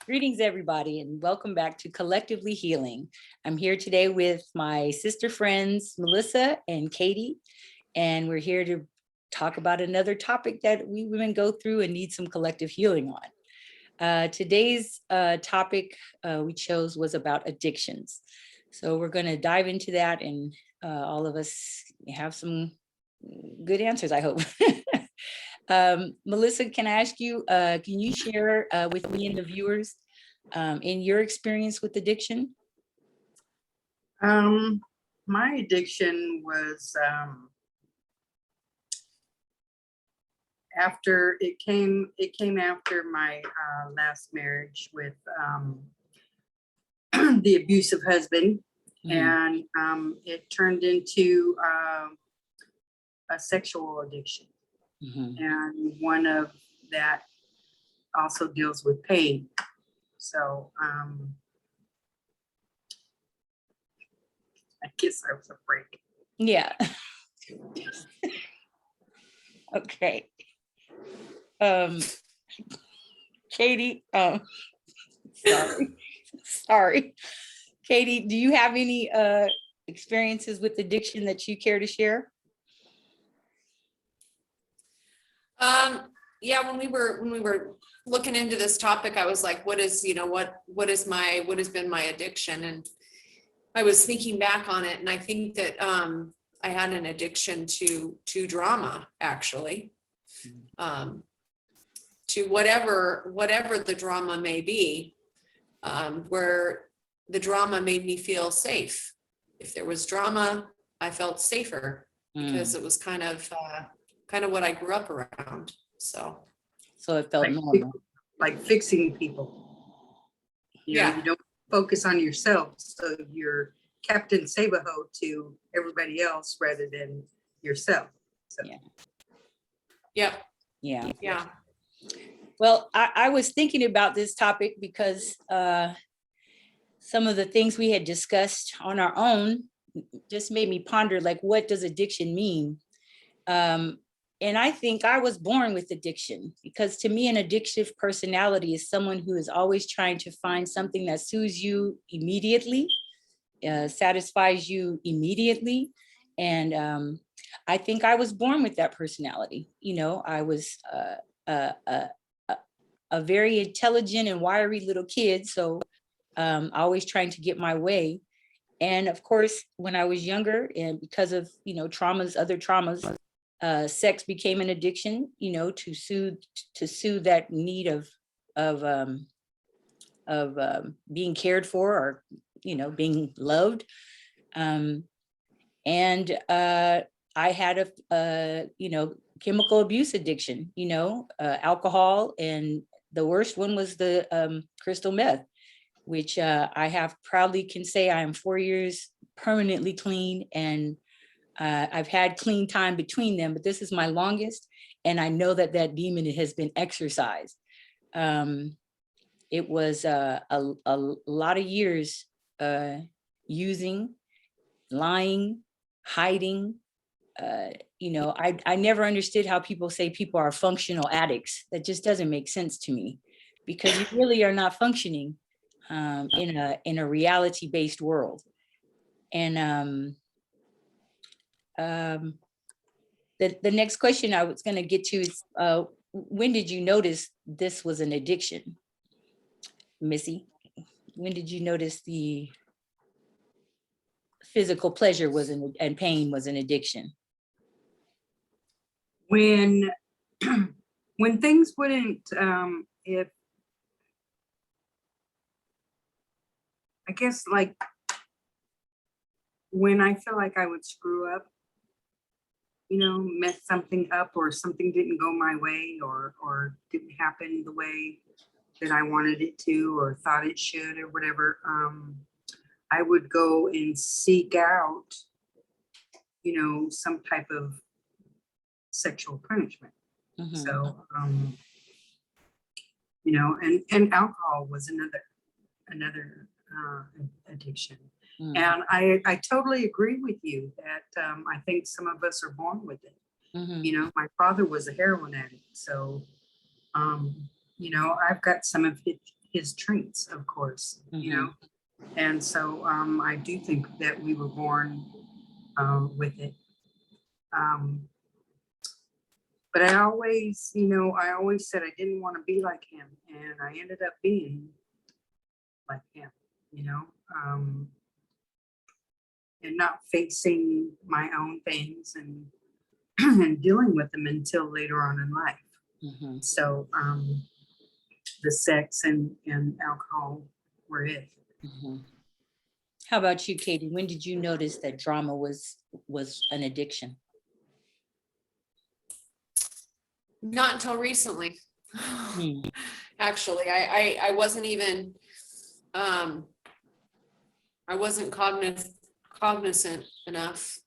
Greetings, everybody, and welcome back to Collectively Healing. I'm here today with my sister friends, Melissa and Katie, and we're here to talk about another topic that we women go through and need some collective healing on. Today's topic we chose was about addictions. So we're going to dive into that, and all of us have some good answers, I hope. Melissa, can I ask you, can you share with me and the viewers in your experience with addiction? My addiction was after it came after my last marriage with the abusive husband, and it turned into a sexual addiction. And one of that also deals with pain. So I guess I was afraid. Yeah. Okay. Katie, sorry. Katie, do you have any experiences with addiction that you care to share? Yeah, when we were looking into this topic, I was like, what has been my addiction? And I was thinking back on it, and I think that I had an addiction to drama, actually. To whatever the drama may be, where the drama made me feel safe. If there was drama, I felt safer because it was kind of what I grew up around. So it felt like, normal. Like fixing people. You know, you don't focus on yourself, so you're Captain Save-A-Ho to everybody else rather than yourself. So. Yeah. Well, I was thinking about this topic because some of the things we had discussed on our own just made me ponder, like, what does addiction mean? And I think I was born with addiction, because to me, an addictive personality is someone who is always trying to find something that soothes you immediately, satisfies you immediately. And I think I was born with that personality. You know, I was a very intelligent and wiry little kid, so always trying to get my way. And of course, when I was younger, and because of, other traumas, sex became an addiction, to soothe that need of being cared for, or being loved. And I had a chemical abuse addiction, alcohol, and the worst one was the crystal meth, which I have proudly can say I am 4 years permanently clean, and I've had clean time between them, but this is my longest, and I know that that demon has been exorcised. It was a lot of years using, lying, hiding. I never understood how people say people are functional addicts. That just doesn't make sense to me, because you really are not functioning in a reality-based world. And the next question I was going to get to is, when did you notice this was an addiction? Missy, when did you notice the physical pleasure and pain was an addiction? When things wouldn't, if I guess, like, when I feel like I would screw up, mess something up, or something didn't go my way, or didn't happen the way that I wanted it to, or thought it should, or whatever, I would go and seek out, some type of sexual punishment. So, and alcohol was another addiction. And I totally agree with you that I think some of us are born with it. My father was a heroin addict, so I've got some of his traits, of course, you know. And so I do think that we were born with it. But I always, you know, I always said I didn't want to be like him, and I ended up being like him, you know, and not facing my own things and and dealing with them until later on in life. So the sex and alcohol were it. How about you, Katie? When did you notice that drama was an addiction? Not until recently. Hmm. Actually, I wasn't even, I wasn't cognizant enough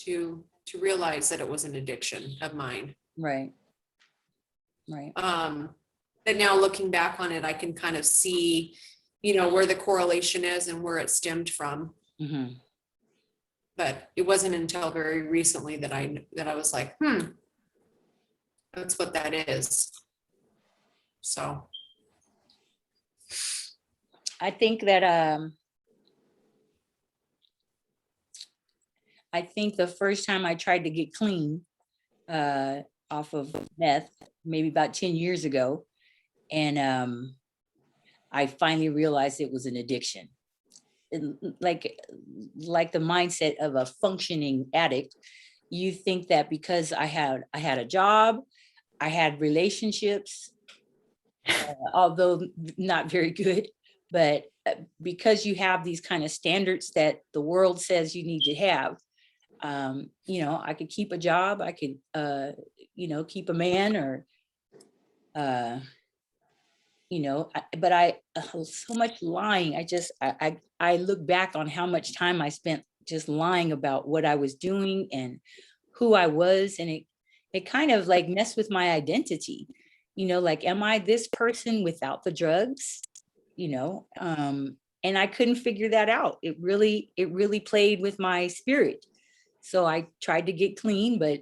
to realize that it was an addiction of mine. Right. Right. But now looking back on it, I can kind of see, you know, where the correlation is and where it stemmed from. But it wasn't until very recently that I was like, that's what that is. So I think that I think the first time I tried to get clean off of meth, maybe about 10 years ago, and I finally realized it was an addiction. Like the mindset of a functioning addict, you think that because I had a job, I had relationships, although not very good, but because you have these kind of standards that the world says you need to have, you know, I could keep a job, I could, you know, keep a man, or, you know, but so much lying. I look back on how much time I spent just lying about what I was doing and who I was, and it kind of like messed with my identity. You know, like, am I this person without the drugs? You know, and I couldn't figure that out. It really played with my spirit. So I tried to get clean, but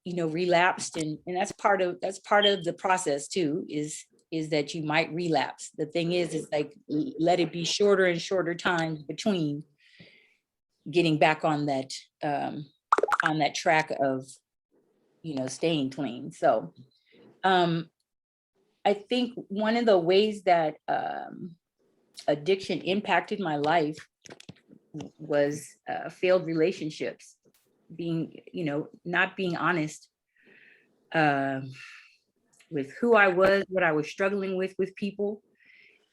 you know, relapsed, and that's part of the process too, is that you might relapse. The thing is like, let it be shorter and shorter times between getting back on that track of, you know, staying clean. So I think one of the ways that addiction impacted my life was failed relationships, being, you know, not being honest with who I was, what I was struggling with people.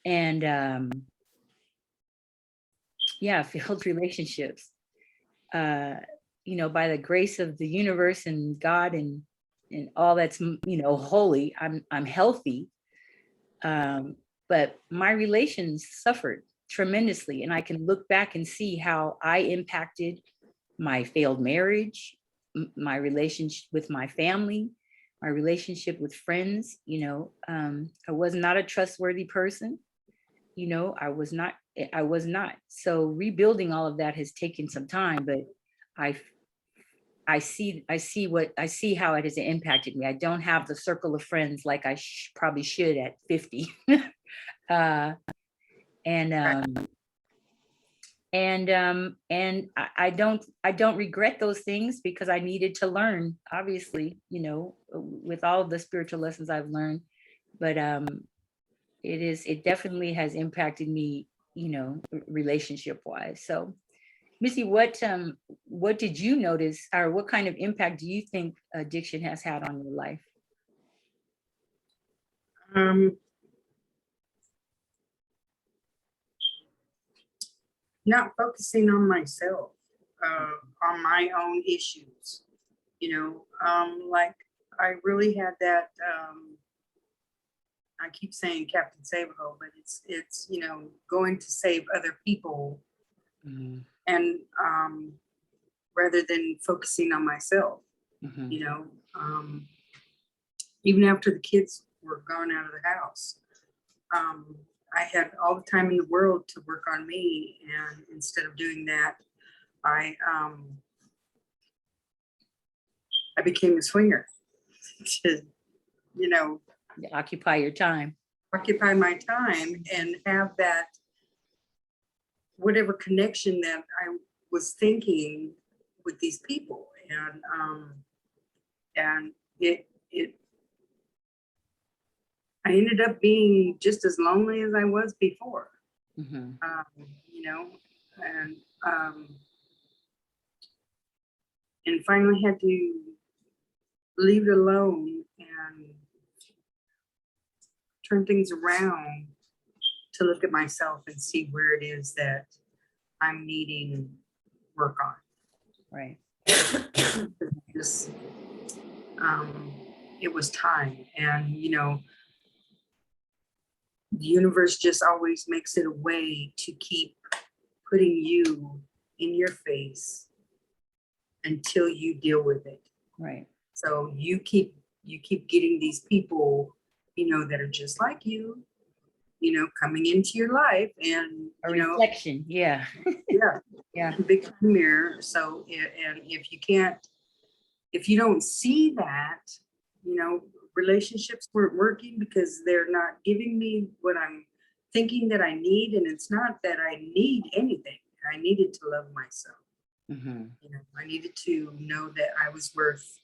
And yeah, failed relationships. You know, by the grace of the universe and God and all that's, you know, holy, I'm healthy. But my relations suffered tremendously. And I can look back and see how I impacted my failed marriage, my relationship with my family, my relationship with friends. You know, I was not a trustworthy person. You know, I was not. So rebuilding all of that has taken some time, but I see how it has impacted me. I don't have the circle of friends like I probably should at 50. And I don't regret those things, because I needed to learn, obviously, you know, with all of the spiritual lessons I've learned. But it definitely has impacted me, you know, relationship wise. So Missy, what did you notice, or what kind of impact do you think addiction has had on your life? Not focusing on myself, on my own issues, you know, like I really had that, I keep saying Captain Save-A-Ho, but it's, you know, going to save other people, and rather than focusing on myself, you know, even after the kids were gone out of the house, I had all the time in the world to work on me, and instead of doing that, I became a swinger to, you know, Occupy your time. occupy my time and have that whatever connection that I was thinking with these people. And it I ended up being just as lonely as I was before. Mhm. You know, and and finally had to leave it alone and turn things around to look at myself and see where it is that I'm needing work on. Right. This, it was time, and you know, the universe just always makes it a way to keep putting you in your face until you deal with it. Right. So you keep getting these people, you know, that are just like you know, coming into your life, and A you know, reflection. Yeah. yeah, Yeah. big mirror. So and if you don't see that, you know, relationships weren't working because they're not giving me what I'm thinking that I need, and it's not that I need anything. I needed to love myself. Mhm. You know, I needed to know that I was worth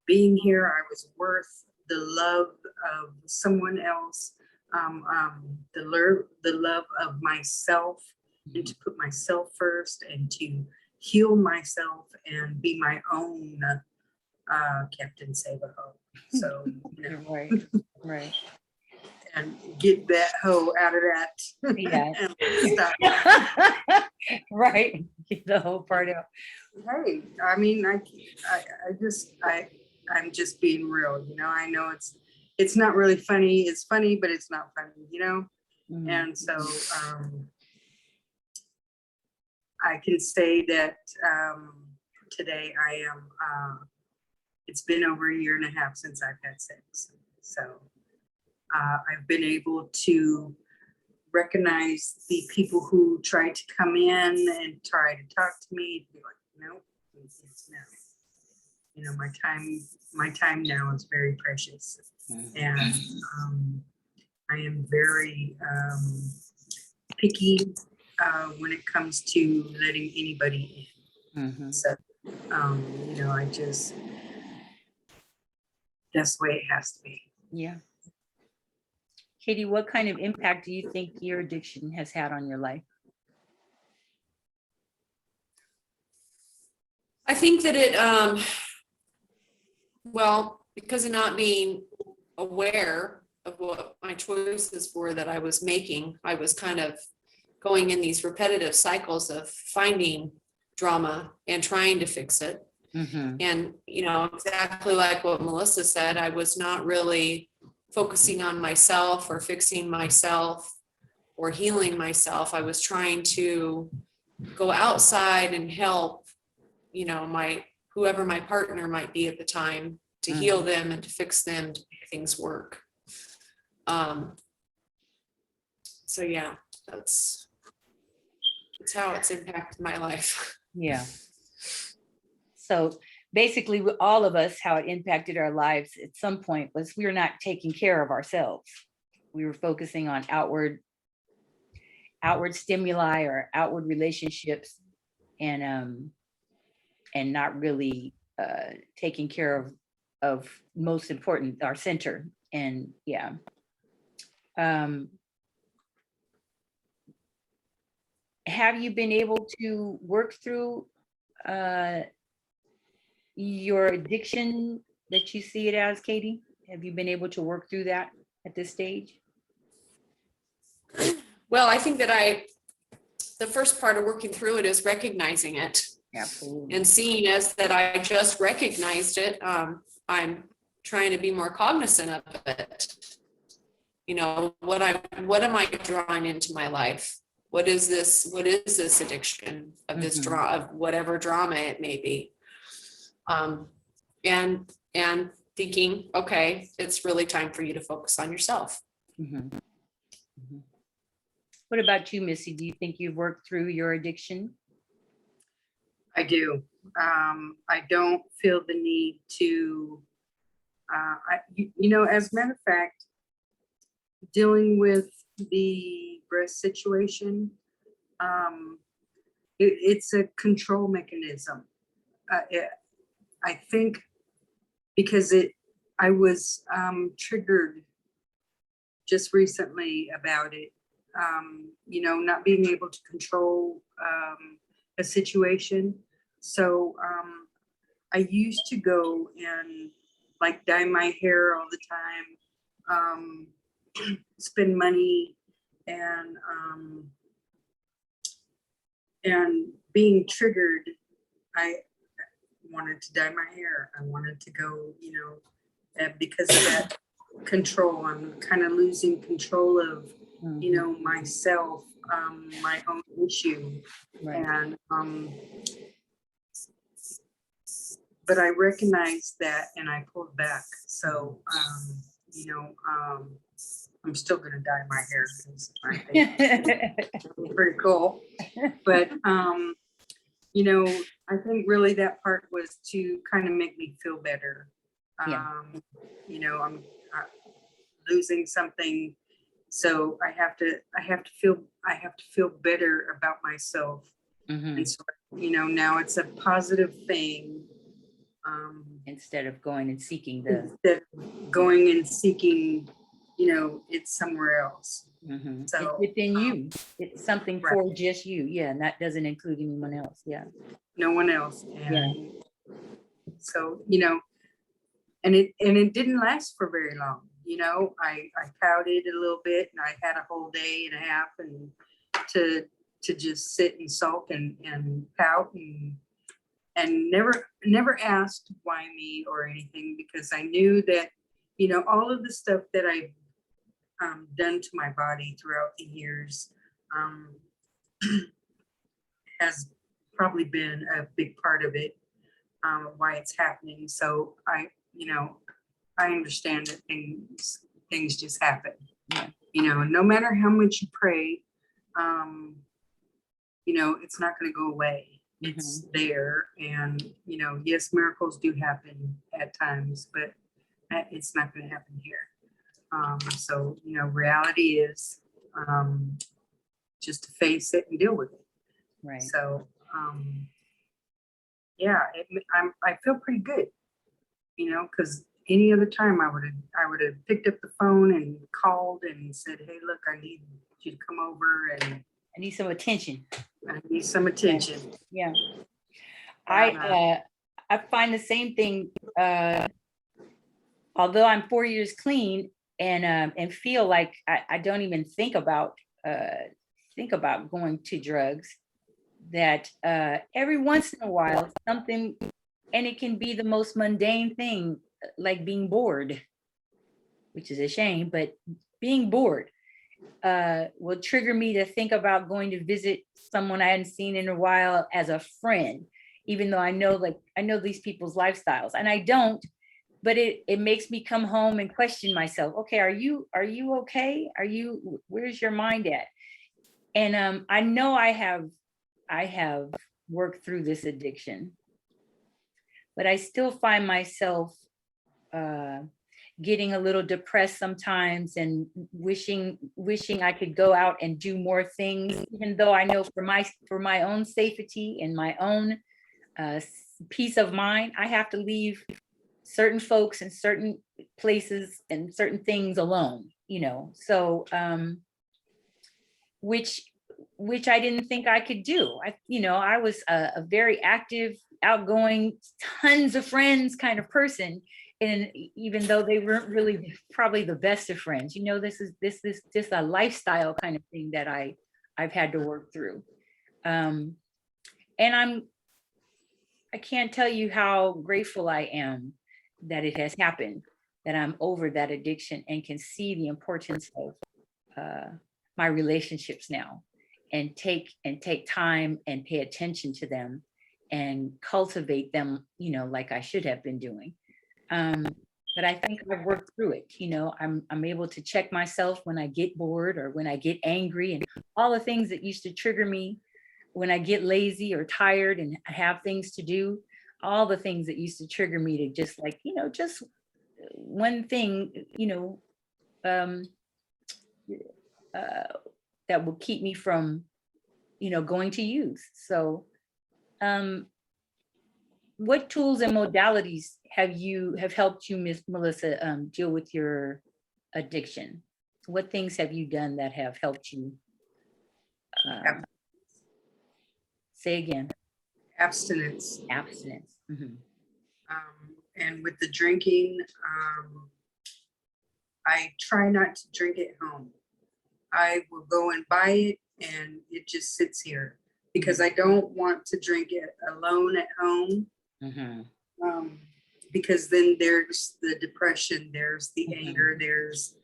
being here. I was worth the love of someone else, the love of myself, and to put myself first and to heal myself and be my own Captain Save-A-Ho. So, you know, Right. Right. and get that hoe out of that. Yeah. Stuff. Right. Get the whole part out. Hey, I mean, I'm just being real, you know. I know it's not really funny. It's funny, but it's not funny, you know. Mhm. And so I can say that today I am. It's been over a year and a half since I've had sex, so I've been able to recognize the people who try to come in and try to talk to me. Be like, nope, it's no. You know, my time now is very precious, and I am very picky when it comes to letting anybody in. Mhm. So, you know, that's the way it has to be. Yeah. Katie, what kind of impact do you think your addiction has had on your life? I think that it, well, because of not being aware of what my choices were that I was making, I was kind of going in these repetitive cycles of finding drama and trying to fix it. Mhm. And, you know, exactly like what Melissa said, I was not really focusing on myself or fixing myself or healing myself. I was trying to go outside and help, you know, whoever my partner might be at the time, to heal them and to fix them, to make things work. So yeah, that's how it's impacted my life. Yeah. So basically, all of us, how it impacted our lives at some point was we were not taking care of ourselves. We were focusing on outward stimuli or outward relationships, and not really taking care of most important, our center. And yeah. Have you been able to work through your addiction that you see it as, Katie? Have you been able to work through that at this stage? Well, I think that the first part of working through it is recognizing it. Absolutely. And seeing as that I just recognized it, I'm trying to be more cognizant of it. You know, what am I drawing into my life? What is this addiction of this of whatever drama it may be? And thinking, okay, it's really time for you to focus on yourself. What about you, Missy? Do you think you've worked through your addiction? I do. I don't feel the need to, you know, as a matter of fact, dealing with the breast situation, it's a control mechanism. I think because I was triggered just recently about it. Not being able to control a situation. So I used to go and like dye my hair all the time, spend money, and being triggered, I wanted to dye my hair. I wanted to go, because of that control. I'm kind of losing control of, myself, my own issue. Right. And but I recognized that and I pulled back. So I'm still gonna dye my hair because I think it's pretty cool. But I think really that part was to kind of make me feel better. Yeah. I'm losing something, so I have to feel better about myself. Mhm. And so, now it's a positive thing. Instead of going and seeking the. Instead of going and seeking, it's somewhere else. Mhm. It's So within you. It's something right. for just you. Yeah, and that doesn't include anyone else. Yeah. No one else. Yeah. And so, and it didn't last for very long. I pouted a little bit and I had a whole day and a half and to just sit and sulk and pout and never asked why me or anything, because I knew that, all of the stuff that I've done to my body throughout the years has probably been a big part of it, why it's happening. So I understand that things just happen. Yeah. No matter how much you pray, it's not going to go away. It's there. And, yes, miracles do happen at times, but it's not going to happen here. So, reality is just to face it and deal with it. Right. So, yeah, I feel pretty good, because any other time I would have picked up the phone and called and said, hey, look, I need you to come over and I need some attention. I need some attention. Yeah. And, I find the same thing, although I'm 4 years clean and feel like I don't even think about going to drugs, that every once in a while something, and it can be the most mundane thing, like being bored, which is a shame, but being bored will trigger me to think about going to visit someone I hadn't seen in a while as a friend, even though I know these people's lifestyles, and I don't, but it makes me come home and question myself. Okay, are you okay? Where's your mind at? And I know I have worked through this addiction, but I still find myself getting a little depressed sometimes and wishing I could go out and do more things, even though I know for my own safety and my own peace of mind, I have to leave certain folks and certain places and certain things alone, so which I didn't think I could do. I was a very active, outgoing, tons of friends kind of person. And even though they weren't really probably the best of friends, this is just a lifestyle kind of thing that I've had to work through. And I can't tell you how grateful I am that it has happened, that I'm over that addiction and can see the importance of my relationships now, and take time and pay attention to them and cultivate them, like I should have been doing. But I think I've worked through it. I'm able to check myself when I get bored or when I get angry, and all the things that used to trigger me when I get lazy or tired and have things to do, all the things that used to trigger me to just one thing, that will keep me from, going to use. So, what tools and modalities have helped you, Miss Melissa, deal with your addiction? What things have you done that have helped you? Um, Say again. Abstinence. Abstinence. Mhm. And with the drinking, I try not to drink at home. I will go and buy it and it just sits here because I don't want to drink it alone at home. Mhm. Because then there's the depression, there's the Mhm. anger, there's,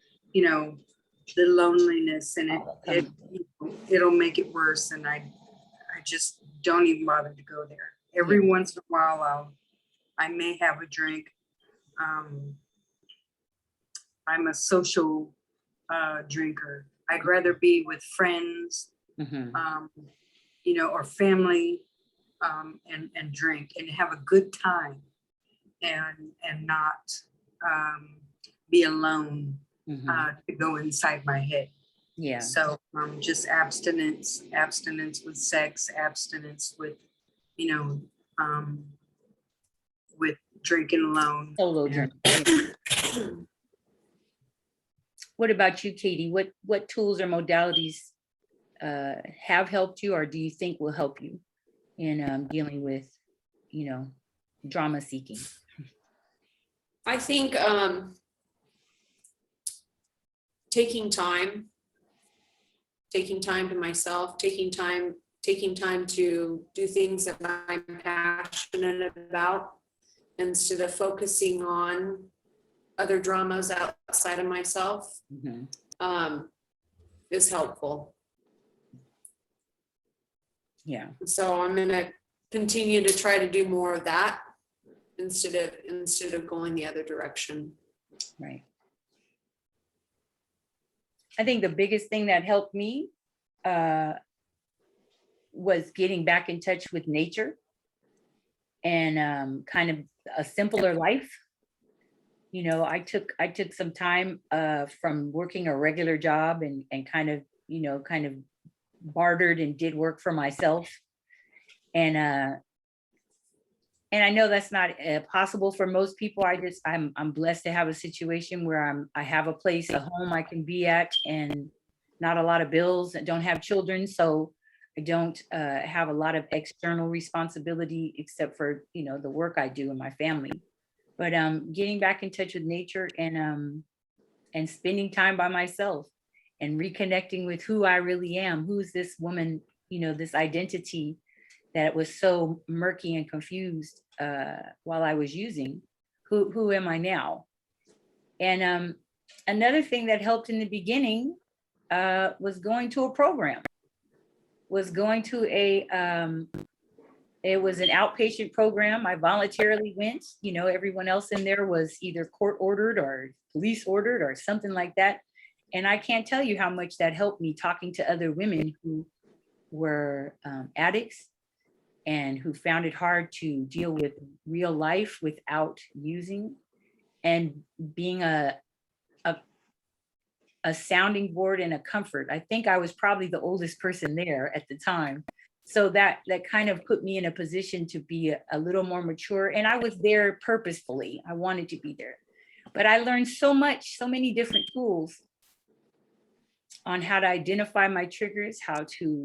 the loneliness, and All that it'll make it worse. And I just don't even bother to go there. Every Yeah. once in a while, I may have a drink. I'm a social drinker. I'd rather be with friends, Mhm. or family, and drink and have a good time, and not be alone Mhm. to go inside my head. Yeah. So just abstinence with sex, abstinence with, with drinking alone. Solo And drink. What about you, Katie? What tools or modalities have helped you, or do you think will help you in dealing with, drama seeking? I think taking time to myself, taking time to do things that I'm passionate about instead of focusing on other dramas outside of myself, Mhm. is helpful. Yeah. So I'm gonna continue to try to do more of that instead of going the other direction. Right. I think the biggest thing that helped me was getting back in touch with nature and kind of a simpler life. I took some time from working a regular job and kind of bartered and did work for myself. And I know that's not possible for most people. I'm blessed to have a situation where I have a place, a home I can be at, and not a lot of bills. I don't have children, so I don't have a lot of external responsibility except for the work I do in my family. But getting back in touch with nature and spending time by myself and reconnecting with who I really am, who's this woman, this identity that was so murky and confused while I was using. Who am I now? And another thing that helped in the beginning was going to a program. Was going to it was an outpatient program. I voluntarily went. Everyone else in there was either court ordered or police ordered or something like that. And I can't tell you how much that helped me talking to other women who were addicts and who found it hard to deal with real life without using, and being a sounding board and a comfort. I think I was probably the oldest person there at the time. So that kind of put me in a position to be a little more mature. And I was there purposefully. I wanted to be there. But I learned so much, so many different tools on how to identify my triggers, how to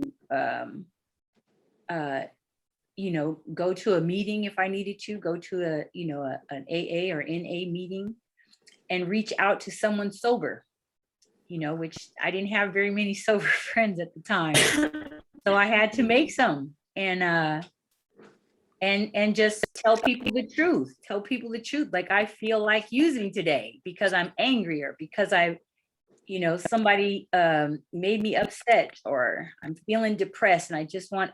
go to a meeting if I needed to, go to an AA or NA meeting and reach out to someone sober, which I didn't have very many sober friends at the time. So I had to make some and just tell people the truth. Like, I feel like using today because I'm angry, or because somebody made me upset, or I'm feeling depressed and I just want,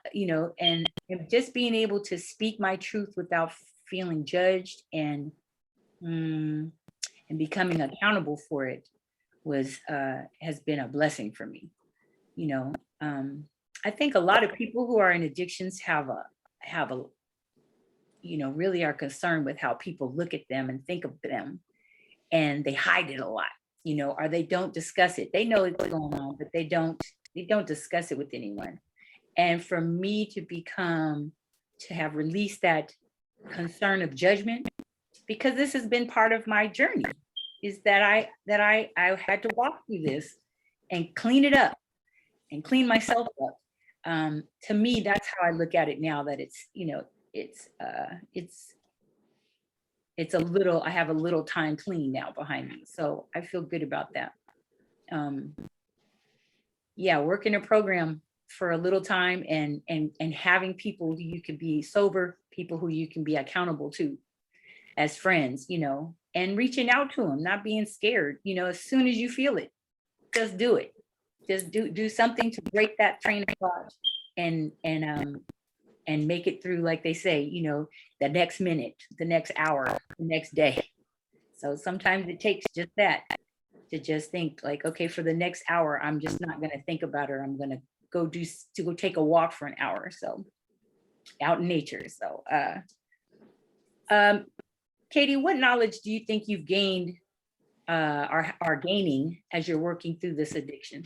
and just being able to speak my truth without feeling judged and becoming accountable for it has been a blessing for me. I think a lot of people who are in addictions have a really are concerned with how people look at them and think of them, and they hide it a lot. or they don't discuss it. They know it's going on, but they don't discuss it with anyone. And for me to have released that concern of judgment, because this has been part of my journey, is that I had to walk through this and clean it up and clean myself up. To me, that's how I look at it now, that it's a little, I have a little time clean now behind me. So I feel good about that. Yeah, work in a program for a little time and having people who you can be sober, people who you can be accountable to as friends, and reaching out to them, not being scared, as soon as you feel it, just do it. Just do something to break that train of thought and make it through, like they say, the next minute, the next hour, the next day. So sometimes it takes just that, to just think like, okay, for the next hour, I'm just not going to think about it. I'm going to go take a walk for an hour. So out in nature. So, Katie, what knowledge do you think you've gained or are gaining as you're working through this addiction?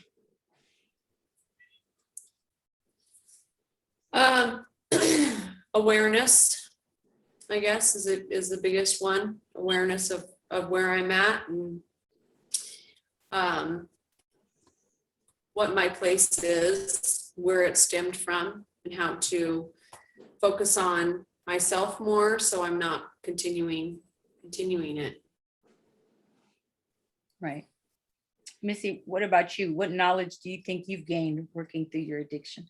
Awareness, I guess, is the biggest one. Awareness of where I'm at and what my place is, where it stemmed from, and how to focus on myself more so I'm not continuing it. Right. Missy, what about you? What knowledge do you think you've gained working through your addiction?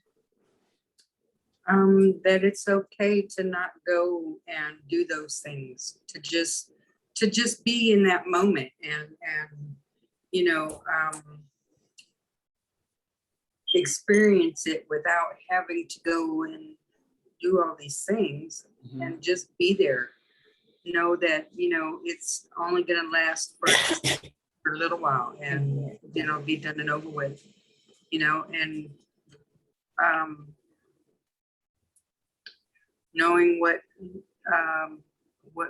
That it's okay to not go and do those things, to just be in that moment and experience it without having to go and do all these things, and just be there. Know that it's only going to last for a little while, and be done and over with. And knowing what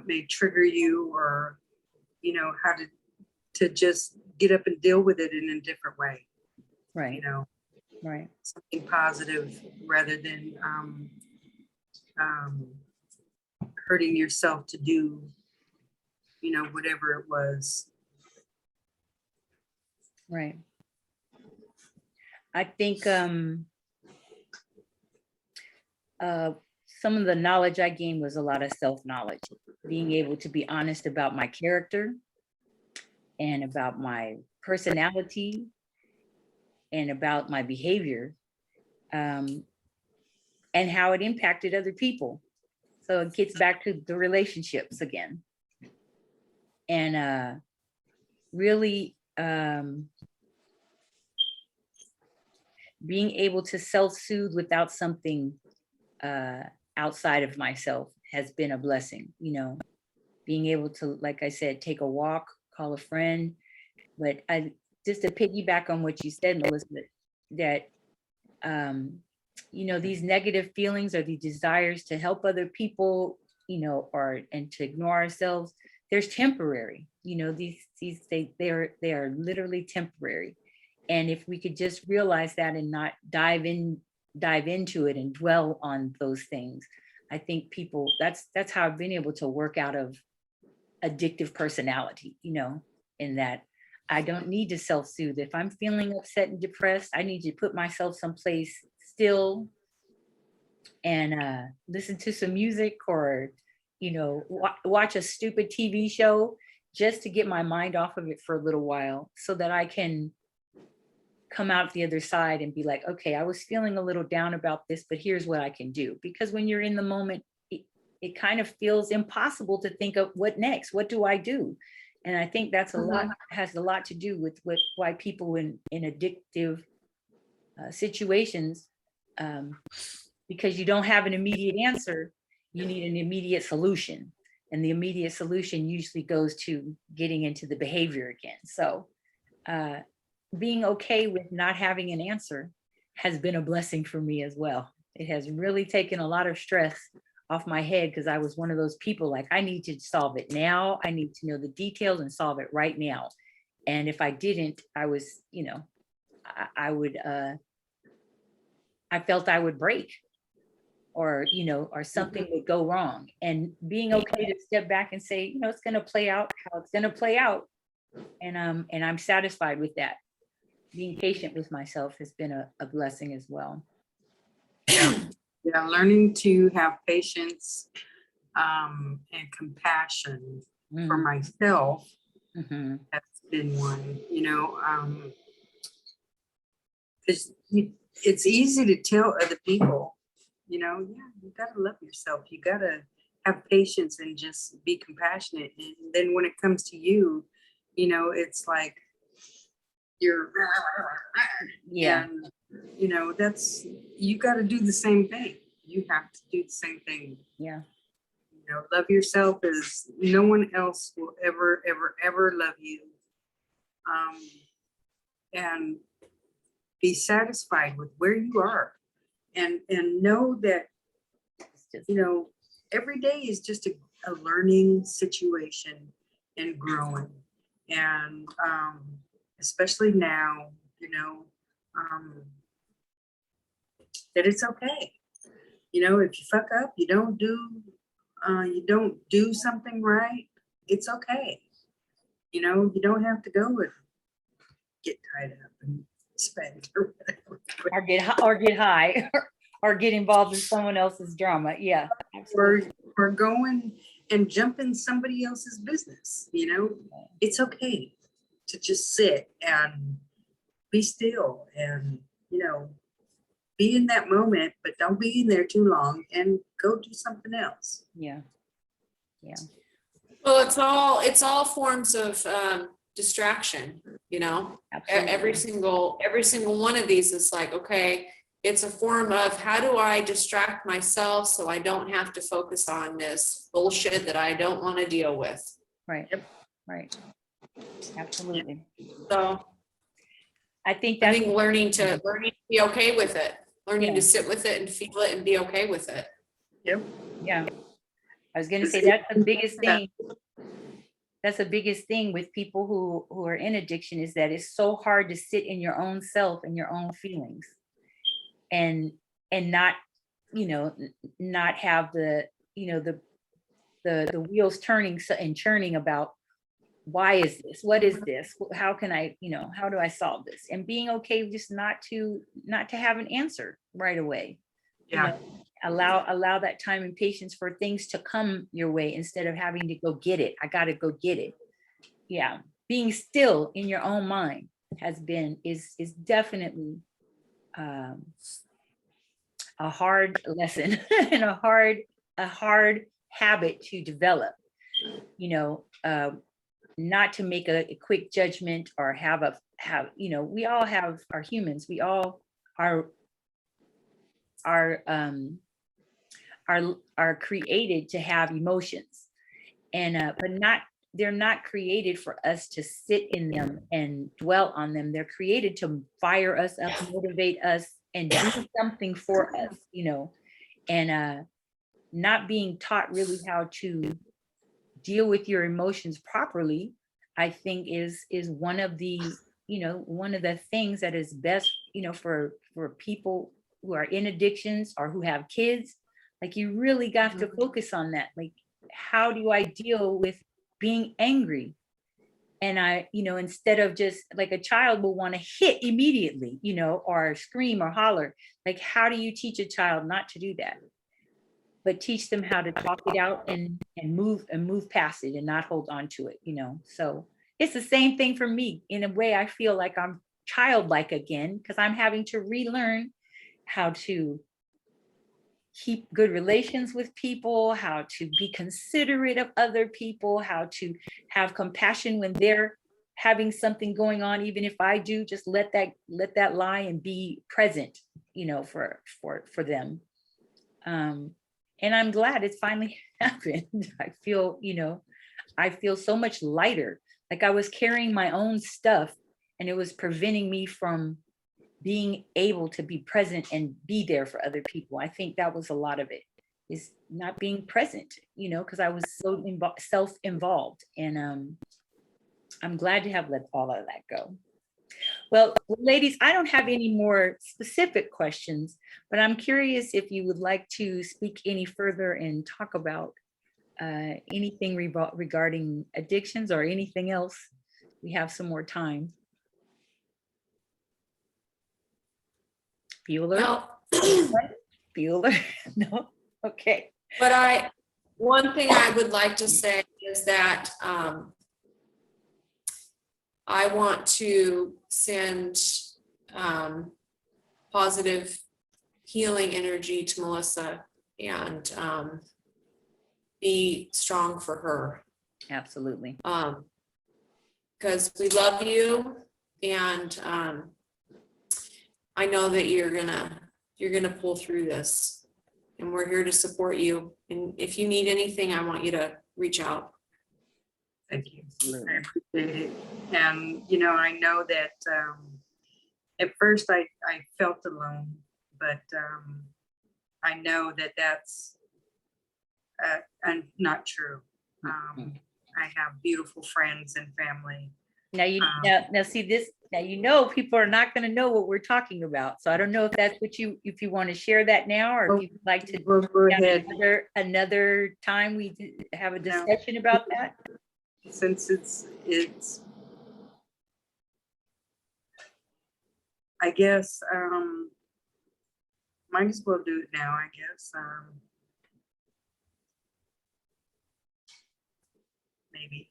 may trigger you, or how to just get up and deal with it in a different way. Right. Right. Something positive rather than hurting yourself to do whatever it was. Right. I think some of the knowledge I gained was a lot of self-knowledge, being able to be honest about my character and about my personality and about my behavior, and how it impacted other people. So it gets back to the relationships again. And really being able to self-soothe without something outside of myself has been a blessing, being able to, like I said, take a walk, call a friend. But just to piggyback on what you said, Melissa, that these negative feelings or the desires to help other people, and to ignore ourselves, there's temporary. They are literally temporary. And if we could just realize that and not dive into it and dwell on those things, I think that's how I've been able to work out of addictive personality, in that I don't need to self-soothe. If I'm feeling upset and depressed, I need to put myself someplace still and listen to some music, or watch a stupid TV show, just to get my mind off of it for a little while, so that I can come out the other side and be like, okay, I was feeling a little down about this, but here's what I can do. Because when you're in the moment, it kind of feels impossible to think of what next, what do I do? And I think that's has a lot to do with why people in addictive situations, because you don't have an immediate answer, you need an immediate solution. And the immediate solution usually goes to getting into the behavior again. So being okay with not having an answer has been a blessing for me as well. It has really taken a lot of stress off my head, because I was one of those people like, I need to solve it now. I need to know the details and solve it right now. And if I didn't, I was, I would, I felt I would break, or, or something would go wrong. And being okay to step back and say, it's going to play out how it's going to play out. And I'm satisfied with that. Being patient with myself has been a blessing as well. Yeah, learning to have patience and compassion for myself Mhm. has been one, because it's easy to tell other people, yeah, you gotta love yourself. You gotta have patience and just be compassionate. And then when it comes to you, it's like you're, Yeah. and, that's, you gotta do the same thing. You have to do the same thing. Yeah. Love yourself as no one else will ever, ever, ever love you. And be satisfied with where you are, and know that, It's just, every day is just a learning situation and growing. And especially now, that it's okay. If you fuck up, you don't do something right, it's okay. You don't have to go and get tied up and spend or whatever. or get high, or get involved in someone else's drama. Yeah. Absolutely. Or going and jump in somebody else's business. It's okay to just sit and be still and, be in that moment, but don't be in there too long, and go do something else. Yeah. Yeah. Well, it's all forms of distraction, Absolutely. every single one of these is like, okay, it's a form of how do I distract myself so I don't have to focus on this bullshit that I don't want to deal with. Right. Right. Absolutely. So I think I that's think learning to be okay with it, learning Yeah. to sit with it and feel it and be okay with it. Yep. Yeah. I was going to say that's the biggest thing. That's the biggest thing with people who are in addiction, is that it's so hard to sit in your own self and your own feelings, and not, not have the, the wheels turning and churning about, why is this? What is this? How can I, how do I solve this? And being okay just not to have an answer right away. Yeah. Allow that time and patience for things to come your way, instead of having to go get it. I got to go get it. Yeah. Being still in your own mind is definitely a hard lesson and a hard habit to develop, not to make a quick judgment, or we all are humans. We all are created to have emotions, and but they're not created for us to sit in them and dwell on them. They're created to fire us up, motivate us, and do something for us, and not being taught really how to deal with your emotions properly, I think is one of the, one of the things that is best, for people who are in addictions or who have kids. Like, you really got to focus on that. Like, how do I deal with being angry? And I, instead of just like, a child will want to hit immediately, or scream or holler. Like, how do you teach a child not to do that? But teach them how to talk it out and move past it and not hold on to it, So it's the same thing for me. In a way, I feel like I'm childlike again, because I'm having to relearn how to keep good relations with people, how to be considerate of other people, how to have compassion when they're having something going on. Even if I do, just let that lie and be present, for them. And I'm glad it's finally happened. I feel so much lighter. Like, I was carrying my own stuff, and it was preventing me from being able to be present and be there for other people. I think that was a lot of it, is not being present, because I was so self-involved. And I'm glad to have let all of that go. Well, ladies, I don't have any more specific questions, but I'm curious if you would like to speak any further and talk about anything regarding addictions or anything else. We have some more time. Bueller? Well, Bueller? No? Okay. but one thing I would like to say is that I want to send positive healing energy to Melissa and be strong for her. Absolutely. Because we love you, and I know that you're gonna pull through this, and we're here to support you. And if you need anything, I want you to reach out. Thank you. Absolutely. I appreciate it. And, you know, I know that at first I felt alone, but I know that that's and not true. I have beautiful friends and family. Now now see this. Now you know people are not going to know what we're talking about. So I don't know if that's what if you want to share that now, or if you'd like to We'll go ahead. another time we have a discussion about that. Since it's I guess might as well do it now, I guess. Maybe.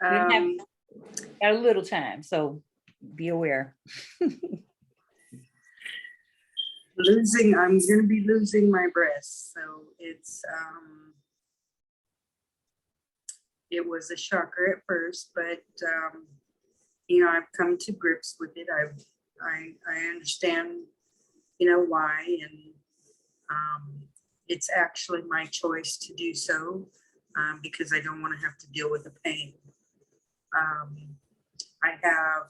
have- Got a little time, so be aware. I'm gonna be losing my breast, so it was a shocker at first, but you know, I've come to grips with it. I understand, you know, why, and it's actually my choice to do so because I don't want to have to deal with the pain. I have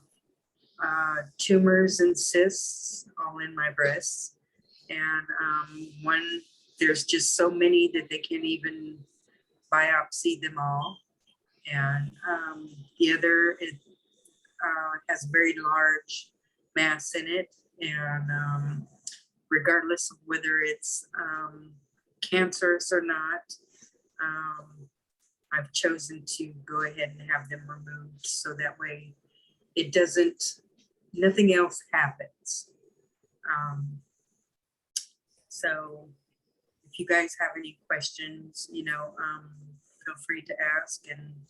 tumors and cysts all in my breasts, and there's just so many that they can't even biopsy them all, and the other has very large mass in it, and regardless of whether it's cancerous or not, I've chosen to go ahead and have them removed so that way nothing else happens. So if you guys have any questions, you know, feel free to ask and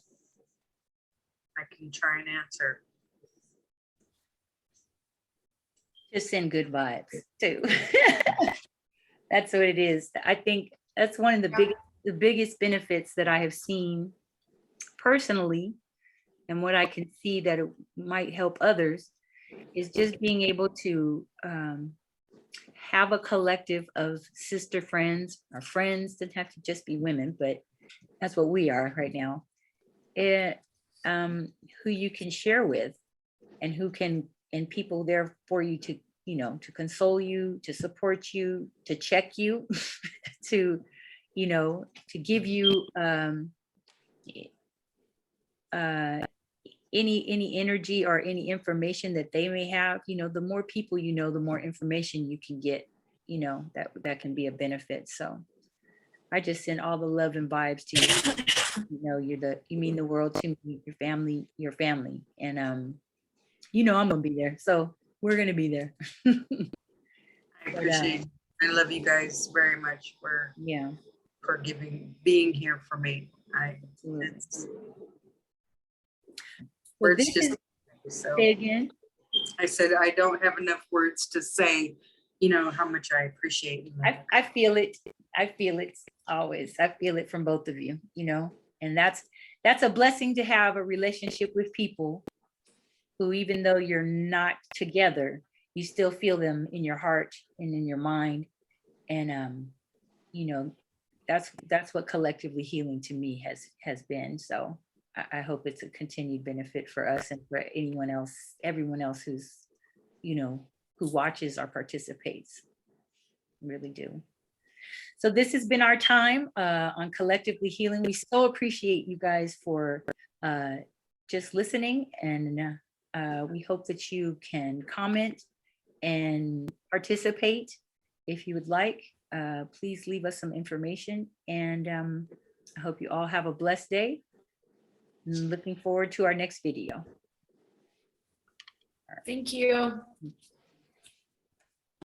I can try and answer. Just send good vibes too. That's what it is. I think that's one of the biggest benefits that I have seen personally, and what I can see that it might help others, is just being able to have a collective of sister friends or friends. Doesn't have to just be women, but that's what we are right now. Who you can share with, and people there for you to, you know, to console you, to support you, to check you, to, you know, to give you any energy or any information that they may have. You know, the more people you know, the more information you can get, you know, that can be a benefit. So I just send all the love and vibes to you. You know, you mean the world to me, your family. And you know I'm gonna be there. So we're gonna be there. I appreciate I love you guys very much for being here for me. Words just so Say again. I said I don't have enough words to say, you know, how much I appreciate you. I feel it. I feel it always. I feel it from both of you, you know, and that's a blessing to have a relationship with people who, even though you're not together, you still feel them in your heart and in your mind. And you know, that's what collectively healing to me has been. So I hope it's a continued benefit for us and for everyone else who's, you know, who watches or participates. I really do. So this has been our time on Collectively Healing. We so appreciate you guys for just listening, and we hope that you can comment and participate. If you would like, please leave us some information, and I hope you all have a blessed day. Looking forward to our next video. Thank you.